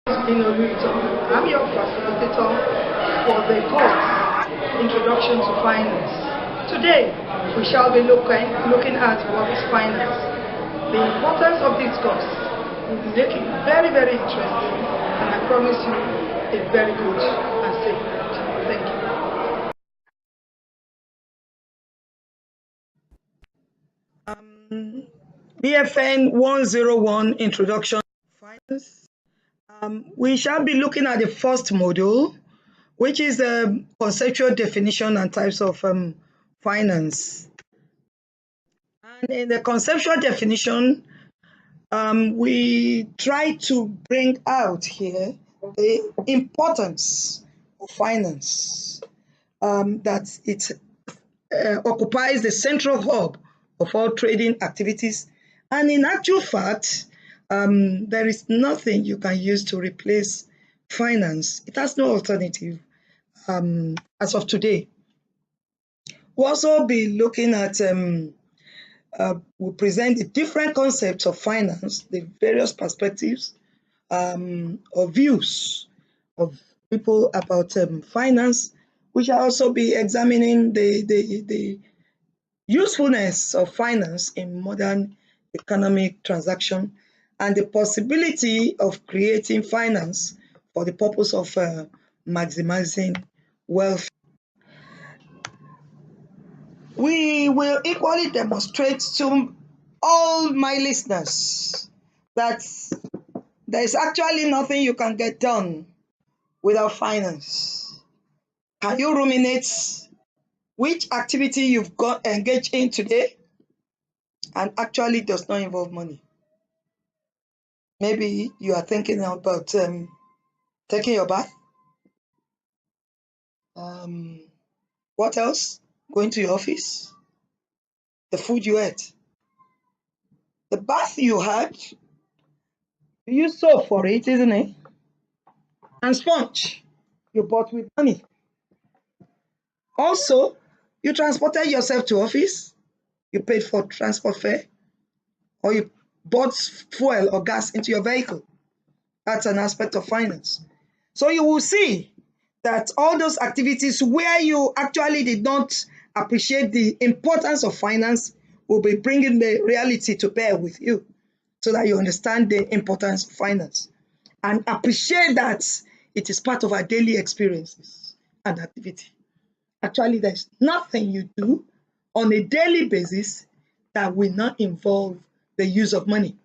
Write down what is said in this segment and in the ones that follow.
Odlri. I'm your facilitator for the course Introduction to Finance. Today, we shall be looking at what is finance. The importance of this course will make it very, very interesting, and I promise you a very good and safe night. Thank you. BFN 101 Introduction to Finance. We shall be looking at the first module, which is the conceptual definition and types of finance. And in the conceptual definition, we try to bring out here the importance of finance, that it occupies the central hub of all trading activities. And in actual fact, there is nothing you can use to replace finance. It has no alternative as of today. We'll also be looking at, we'll present the different concepts of finance, the various perspectives or views of people about finance. We shall also be examining the usefulness of finance in modern economic transaction and the possibility of creating finance for the purpose of maximizing wealth. We will equally demonstrate to all my listeners that there is actually nothing you can get done without finance. Can you ruminate which activity you've got engaged in today and actually does not involve money? Maybe you are thinking about taking your bath. What else? Going to your office. The food you ate. The bath you had, you used soap for it, isn't it? And sponge you bought with money. Also, you transported yourself to office. You paid for transport fare, or you bought fuel or gas into your vehicle. That's an aspect of finance. So you will see that all those activities where you actually did not appreciate the importance of finance will be bringing the reality to bear with you so that you understand the importance of finance and appreciate that it is part of our daily experiences and activity. Actually, there's nothing you do on a daily basis that will not involve the use of money.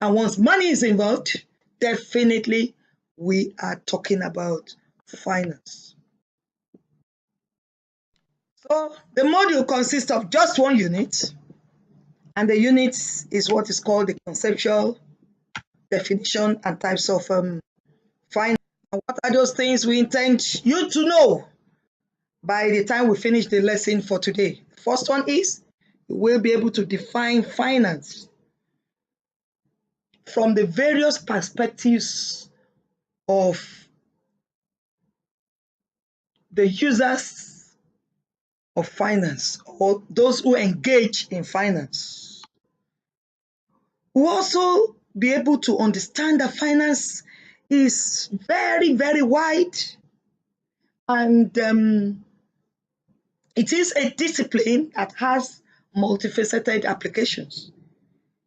And once money is involved, definitely we are talking about finance. So the module consists of just one unit, and the unit is what is called the conceptual definition and types of finance. And what are those things we intend you to know by the time we finish the lesson for today? The first one is you will be able to define finance from the various perspectives of the users of finance or those who engage in finance. We'll also be able to understand that finance is very, very wide, and it is a discipline that has multifaceted applications.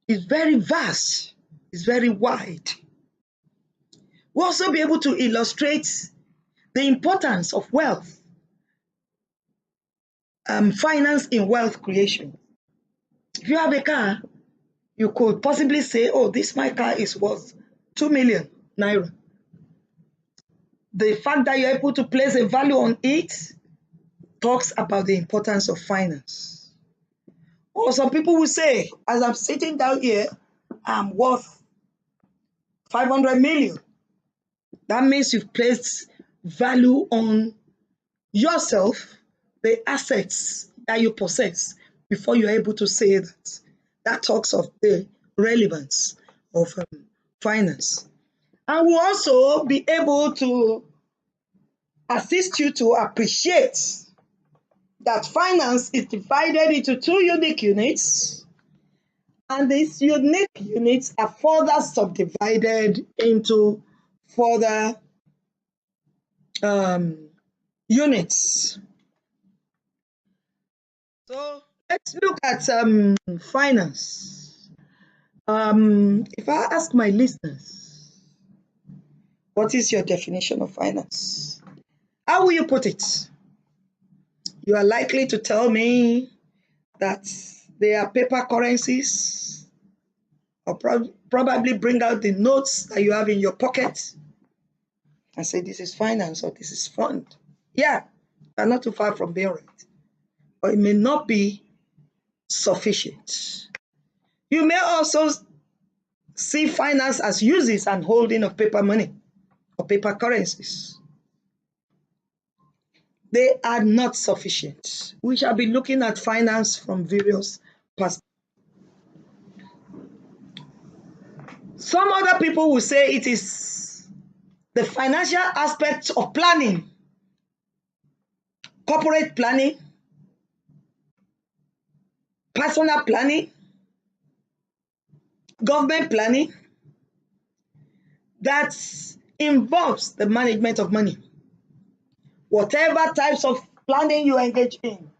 It's very vast, it's very wide. We'll also be able to illustrate the importance of wealth, finance in wealth creation. If you have a car, you could possibly say, oh, this my car is worth 2 million naira. The fact that you're able to place a value on it talks about the importance of finance. Or some people will say, as I'm sitting down here, I'm worth 500 million. That means you've placed value on yourself, the assets that you possess, before you're able to say that. That talks of the relevance of finance. And we'll also be able to assist you to appreciate that finance is divided into two unique units, and these unique units are further subdivided into for the units. So let's look at finance. If I ask my listeners, what is your definition of finance? How will you put it? You are likely to tell me that they are paper currencies, or probably bring out the notes that you have in your pocket and say this is finance or this is fund. Yeah, you're not too far from being right, but it may not be sufficient. You may also see finance as uses and holding of paper money or paper currencies. They are not sufficient. We shall be looking at finance from various perspectives. Some other people will say it is the financial aspect of planning, corporate planning, personal planning, government planning, that involves the management of money. Whatever types of planning you engage in,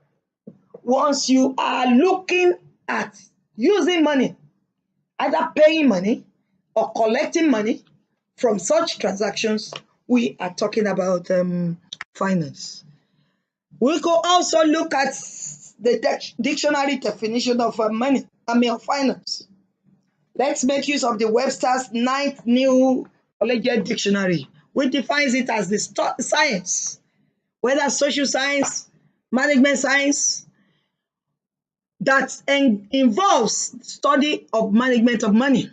once you are looking at using money, either paying money or collecting money from such transactions, we are talking about finance. We could also look at the dictionary definition of money, of finance. Let's make use of the Webster's 9th New Collegiate Dictionary, which defines it as the science, whether social science, management science, that involves study of management of money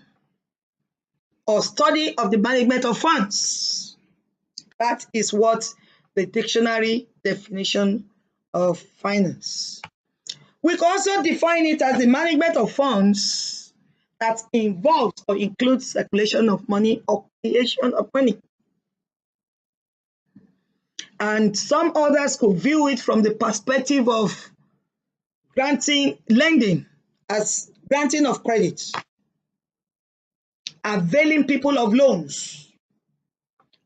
or study of the management of funds. That is what the dictionary definition of finance. We can also define it as the management of funds that involves or includes circulation of money or creation of money. And some others could view it from the perspective of lending as granting of credit, availing people of loans,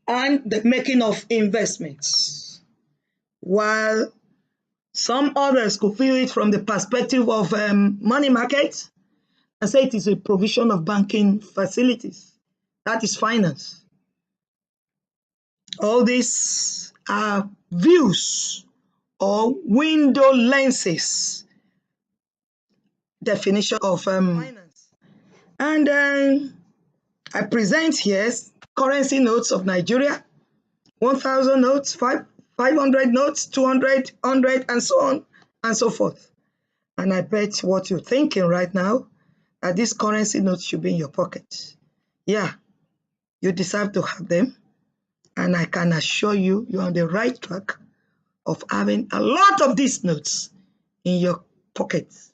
and the making of investments. While some others could view it from the perspective of money market and say it is a provision of banking facilities. That is finance. All these are views or window lenses definition of finance. And I present here currency notes of Nigeria, 1,000 notes, 500 notes, 200, 100, and so on and so forth. And I bet what you're thinking right now, that these currency notes should be in your pocket. Yeah, you deserve to have them. And I can assure you, you're on the right track of having a lot of these notes in your pockets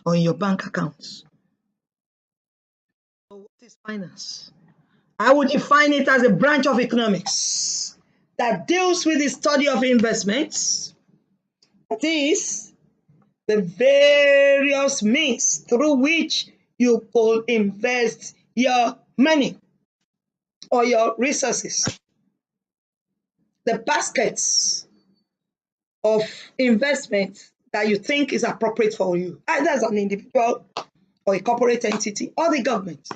or in your bank accounts. So what is finance? I would define it as a branch of economics that deals with the study of investments. That is, the various means through which you could invest your money or your resources. The baskets of investment that you think is appropriate for you, either as an individual or a corporate entity or the government.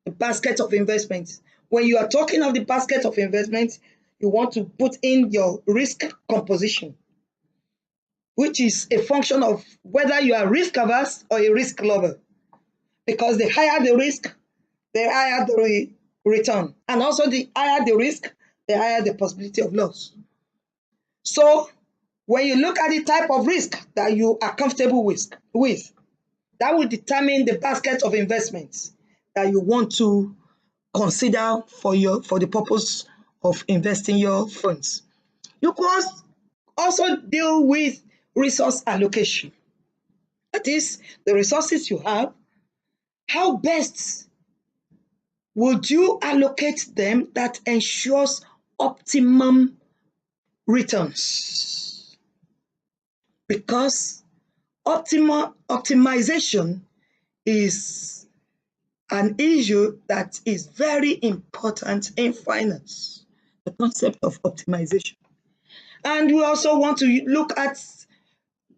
The basket of investments. When you are talking of the basket of investments, you want to put in your risk composition, which is a function of whether you are risk averse or a risk lover. Because the higher the risk, the higher the return. And also the higher the risk, the higher the possibility of loss. So when you look at the type of risk that you are comfortable with, that will determine the basket of investments that you want to consider for the purpose of investing your funds. You could also deal with resource allocation. That is, the resources you have, how best would you allocate them that ensures optimum returns? Because optimization is an issue that is very important in finance, the concept of optimization. And we also want to look at,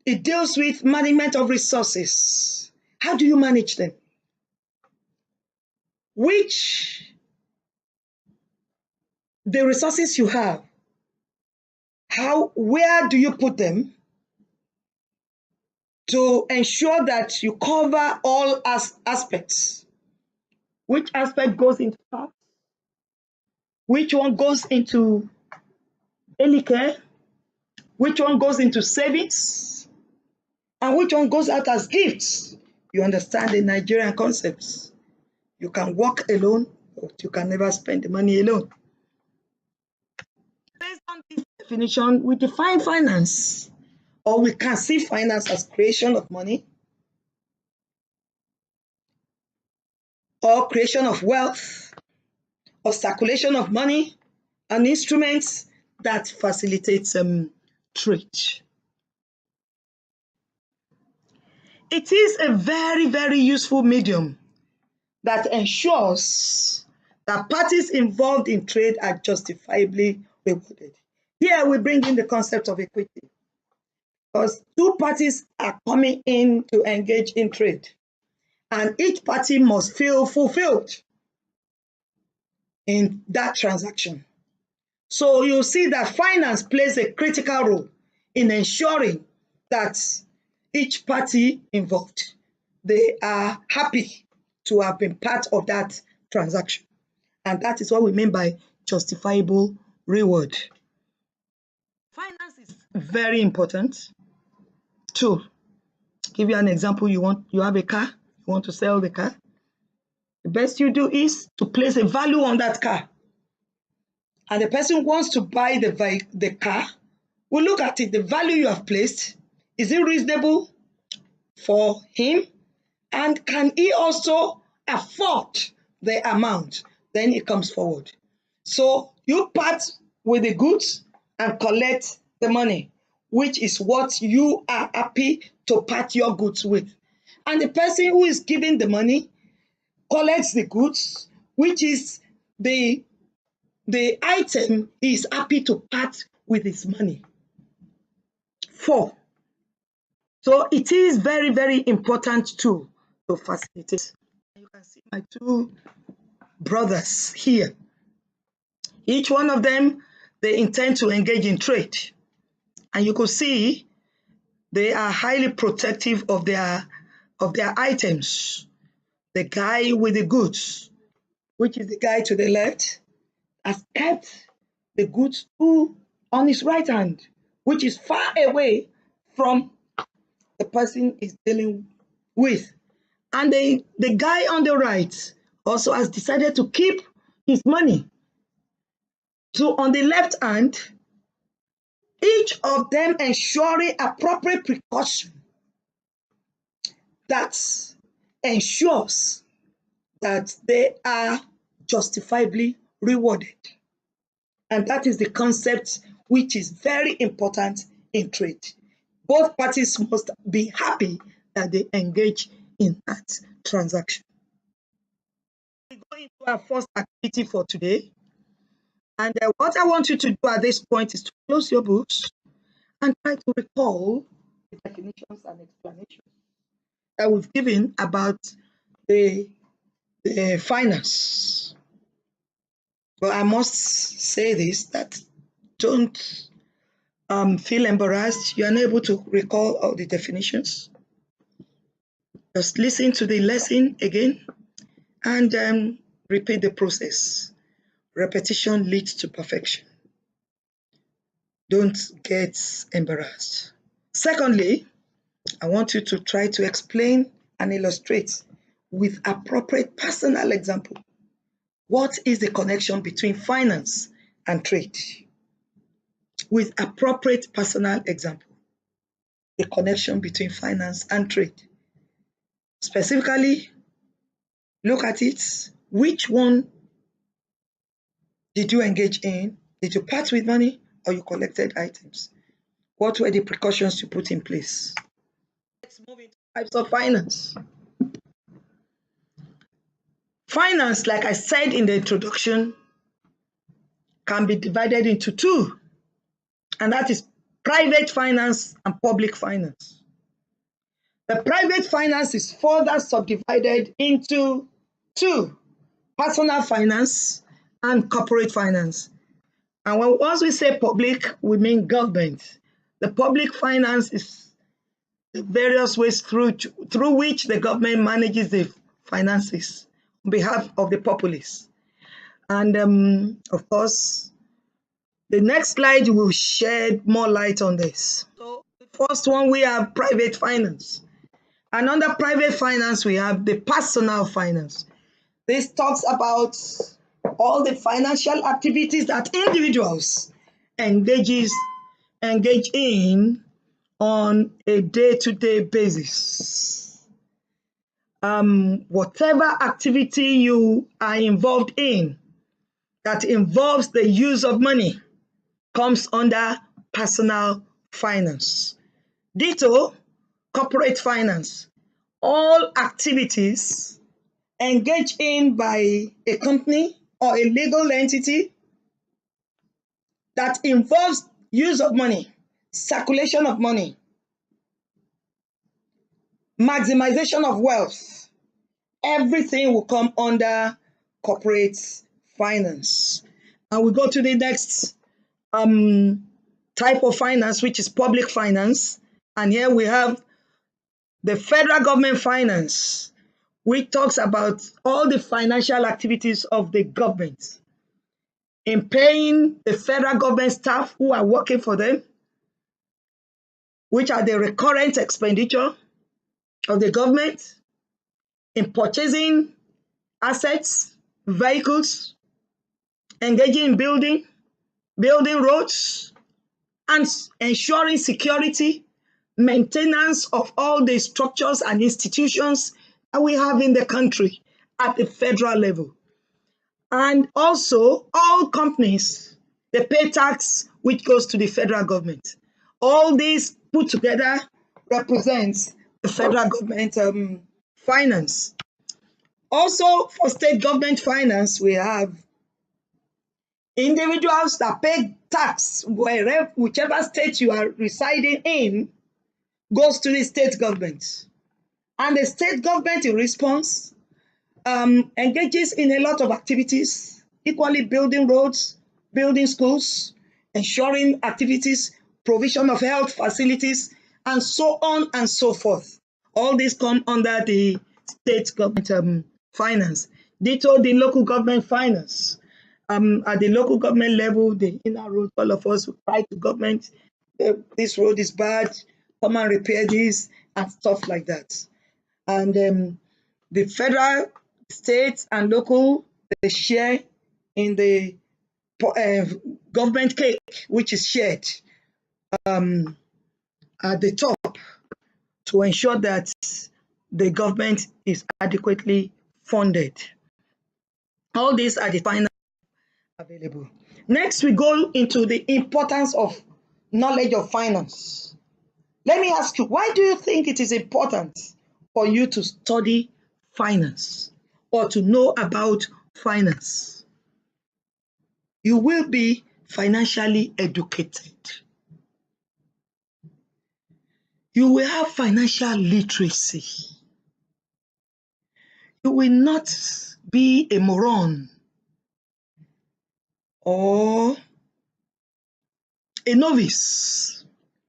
it deals with management of resources. How do you manage them? The resources you have, where do you put them to ensure that you cover all aspects? Which aspect goes into tax? Which one goes into early care? Which one goes into savings? And which one goes out as gifts? You understand the Nigerian concepts. You can work alone, but you can never spend the money alone. Based on this definition, we define finance, or we can see finance as creation of money or creation of wealth or circulation of money, and instruments that facilitates trade. It is a very, very useful medium that ensures that parties involved in trade are justifiably rewarded. Here we bring in the concept of equity, because two parties are coming in to engage in trade, and each party must feel fulfilled in that transaction. So you see that finance plays a critical role in ensuring that each party involved, they are happy to have been part of that transaction. And that is what we mean by justifiable reward. Finance is very important. To give you an example, you have a car, you want to sell the car. The best you do is to place a value on that car. And the person wants to buy the car, will look at it, the value you have placed, is it reasonable for him? And can he also afford the amount? Then he comes forward. So you part with the goods and collect the money, which is what you are happy to part your goods with. And the person who is giving the money collects the goods, which is the item he is happy to part with his money for. So it is very, very important tool to facilitate. You can see my two brothers here. Each one of them, they intend to engage in trade. And you could see they are highly protective of their items. The guy with the goods, which is the guy to the left, has kept the goods on his right hand, which is far away from the person he's dealing with. And the guy on the right also has decided to keep his money. So on the left hand, each of them ensuring appropriate precaution that ensures that they are justifiably rewarded. And that is the concept which is very important in trade. Both parties must be happy that they engage in that transaction. We go into our first activity for today. And what I want you to do at this point is to close your books and try to recall the definitions and explanations that we've given about the finance. But I must say this, that don't feel embarrassed. You're unable to recall all the definitions. Just listen to the lesson again and repeat the process. Repetition leads to perfection. Don't get embarrassed. Secondly, I want you to try to explain and illustrate with appropriate personal example. What is the connection between finance and trade? With appropriate personal example, the connection between finance and trade. Specifically, look at it. Which one did you engage in? Did you part with money or you collected items? What were the precautions you put in place? Let's move into types of finance. Finance, like I said in the introduction, can be divided into two, and that is private finance and public finance. The private finance is further subdivided into two: personal finance and corporate finance. And once we say public, we mean government. The public finance is the various ways through which the government manages the finances on behalf of the populace. And of course, the next slide will shed more light on this. So the first one, we have private finance. And under private finance, we have the personal finance. This talks about all the financial activities that individuals engage in on a day-to-day basis. Whatever activity you are involved in that involves the use of money comes under personal finance. Ditto, corporate finance. All activities engaged in by a company or a legal entity that involves use of money, circulation of money, maximization of wealth, everything will come under corporate finance. And we go to the next type of finance, which is public finance. And here we have the federal government finance, which talks about all the financial activities of the government in paying the federal government staff who are working for them, which are the recurrent expenditure of the government, in purchasing assets, vehicles, engaging in building roads, and ensuring security, maintenance of all the structures and institutions that we have in the country at the federal level. And also, all companies, they pay tax which goes to the federal government. All these put together represents the federal government finance. Also, for state government finance, we have individuals that pay tax whichever state you are residing in goes to the state government. And the state government, in response, engages in a lot of activities, equally building roads, building schools, ensuring activities, provision of health facilities, and so on and so forth. All these come under the state government finance. Ditto the local government finance. At the local government level, the inner road, all of us will write to government, this road is bad, come and repair this, and stuff like that. And the federal, state, and local, they share in the government cake, which is shared at the top to ensure that the government is adequately funded. All these are the finance available. Next, we go into the importance of knowledge of finance. Let me ask you, why do you think it is important for you to study finance or to know about finance? You will be financially educated. You will have financial literacy. You will not be a moron or a novice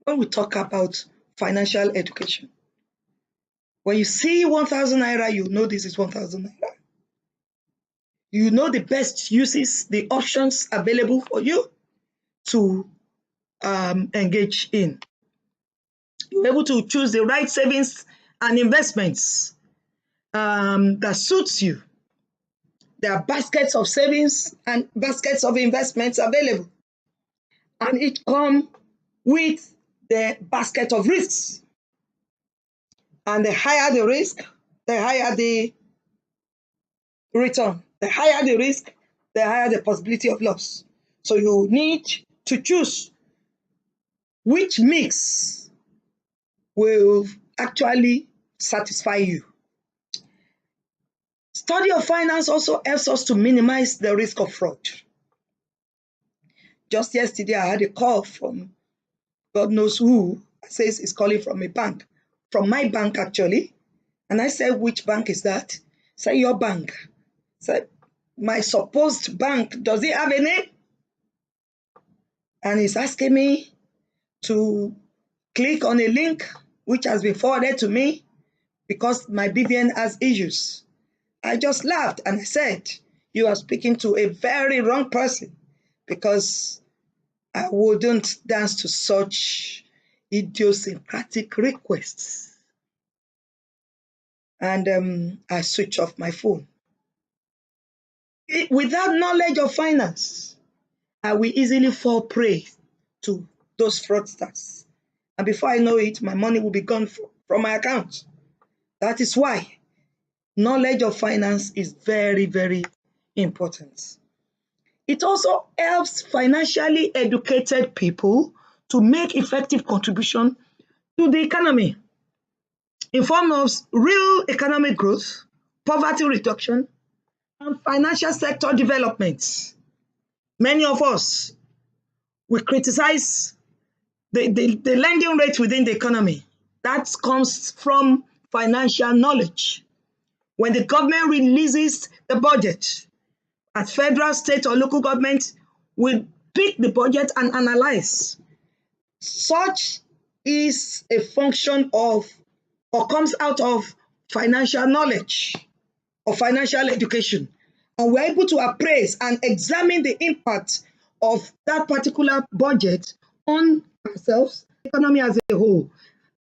when we talk about financial education. When you see 1,000 naira, you know this is 1,000 naira. You know the best uses, the options available for you to engage in. You're able to choose the right savings and investments that suits you. There are baskets of savings and baskets of investments available. And it comes with the basket of risks. And the higher the risk, the higher the return. The higher the risk, the higher the possibility of loss. So you need to choose which mix will actually satisfy you. Study of finance also helps us to minimize the risk of fraud. Just yesterday, I had a call from God knows who, says it's calling from a bank, from my bank actually. And I said, which bank is that? Say, your bank. Said, my supposed bank, does it have a name? And he's asking me to click on a link which has been forwarded to me because my BVN has issues. I just laughed and I said, you are speaking to a very wrong person because I wouldn't dance to such idiosyncratic requests. And I switch off my phone. Without knowledge of finance, I will easily fall prey to those fraudsters. And before I know it, my money will be gone from my account. That is why knowledge of finance is very, very important. It also helps financially educated people to make effective contribution to the economy in form of real economic growth, poverty reduction, and financial sector development. Many of us, we criticize the lending rate within the economy. That comes from financial knowledge. When the government releases the budget, at federal, state, or local government, we pick the budget and analyze. Such is a function of, or comes out of, financial knowledge or financial education. And we're able to appraise and examine the impact of that particular budget on ourselves, the economy as a whole,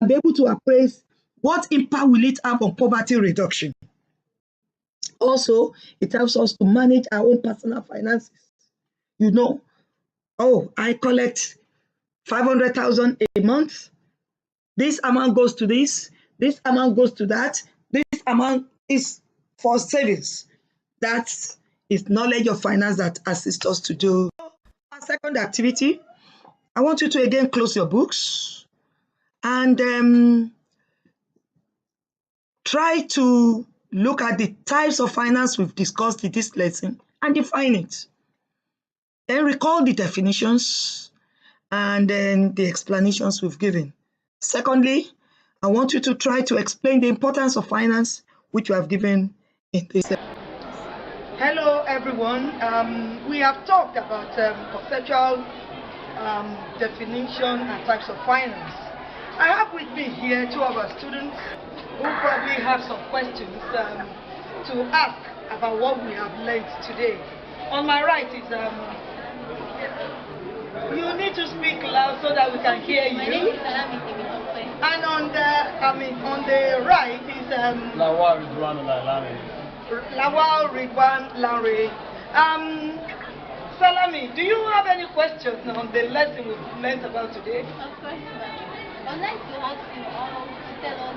and be able to appraise what impact will it have on poverty reduction. Also, it helps us to manage our own personal finances. You know, oh, I collect 500,000 a month. This amount goes to this amount goes to that. This amount is for savings. That is knowledge of finance that assists us to do. Our second activity, I want you to again close your books and try to look at the types of finance we've discussed in this lesson and define it. Then recall the definitions and then the explanations we've given. Secondly, I want you to try to explain the importance of finance, which we have given in this. Hello, everyone. We have talked about conceptual definition and types of finance. I have with me here two of our students who probably have some questions to ask about what we have learned today. On my right is, you need to speak loud so that we can hear you. And on the right is Lawal Ridwan Lanre. Salami, do you have any questions on the lesson we've learned about today? Of course, I'd like to ask you to tell us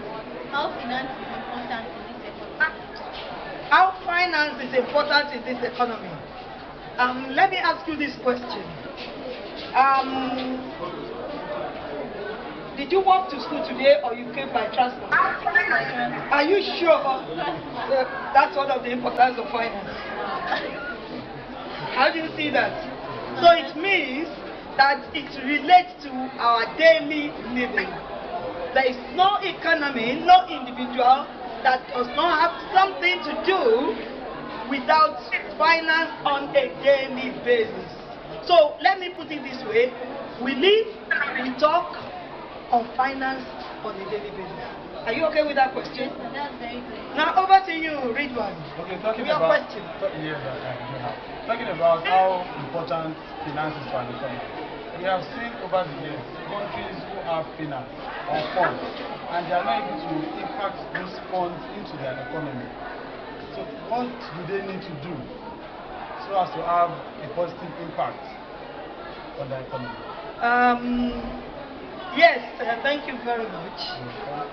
how finance is important in this economy. How finance is important in this economy? Let me ask you this question. Did you walk to school today or you came by transport? Are you sure that's one of the importance of finance? How do you see that? So it means that it relates to our daily living. There is no economy, no individual that does not have something to do without finance on a daily basis. So let me put it this way. We live, we talk on finance on a daily basis. Are you okay with that question? That's very good. Now over to you, Ridwan. Okay, talking Your about question. talking about how important finance is for an economy. We have seen over the years countries who have finance or funds and they are not able to impact these funds into their economy. So what do they need to do so as to have a positive impact on their economy? Yes, thank you very much.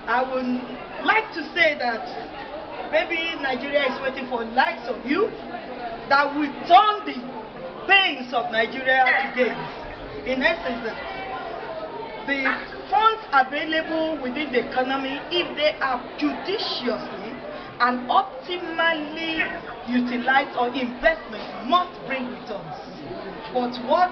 I would like to say that maybe Nigeria is waiting for likes of you that will turn the pains of Nigeria to gains. In essence, the funds available within the economy, if they are judiciously and optimally utilized or investment must bring returns. But what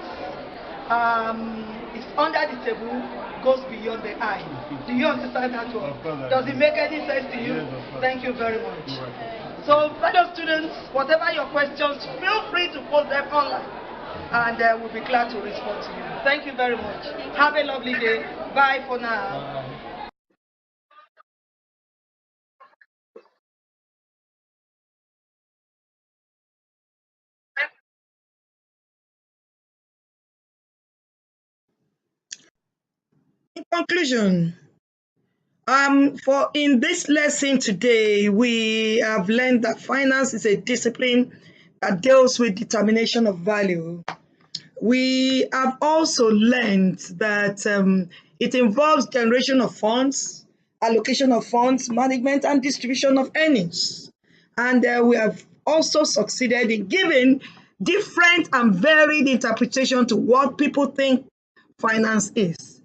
is under the table goes beyond the eye. Do you understand that one? Does it make any sense to you? Yes, thank you very much. So, fellow students, whatever your questions, feel free to post them online, and we'll be glad to respond to you. Thank you very much. Have a lovely day. Bye for now. In conclusion, for in this lesson today, we have learned that finance is a discipline that deals with determination of value. We have also learned that it involves generation of funds, allocation of funds, management, and distribution of earnings. And we have also succeeded in giving different and varied interpretation to what people think finance is.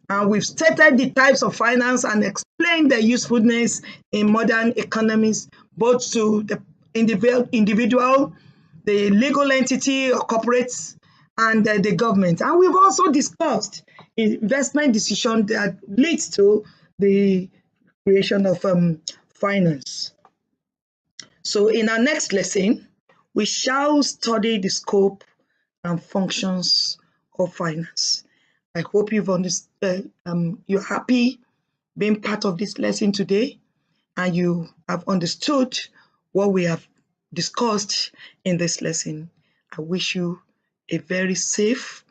And we've stated the types of finance and explained their usefulness in modern economies, both to the individual, the legal entity or corporates, and the government. And we've also discussed investment decision that leads to the creation of finance. So in our next lesson, we shall study the scope and functions of finance. I hope you've understood, you're happy being part of this lesson today, and you have understood what we have discussed in this lesson. I wish you a very safe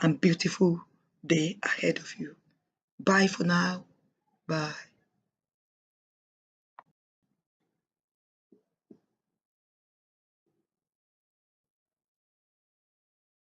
and beautiful day ahead of you. Bye for now. Bye.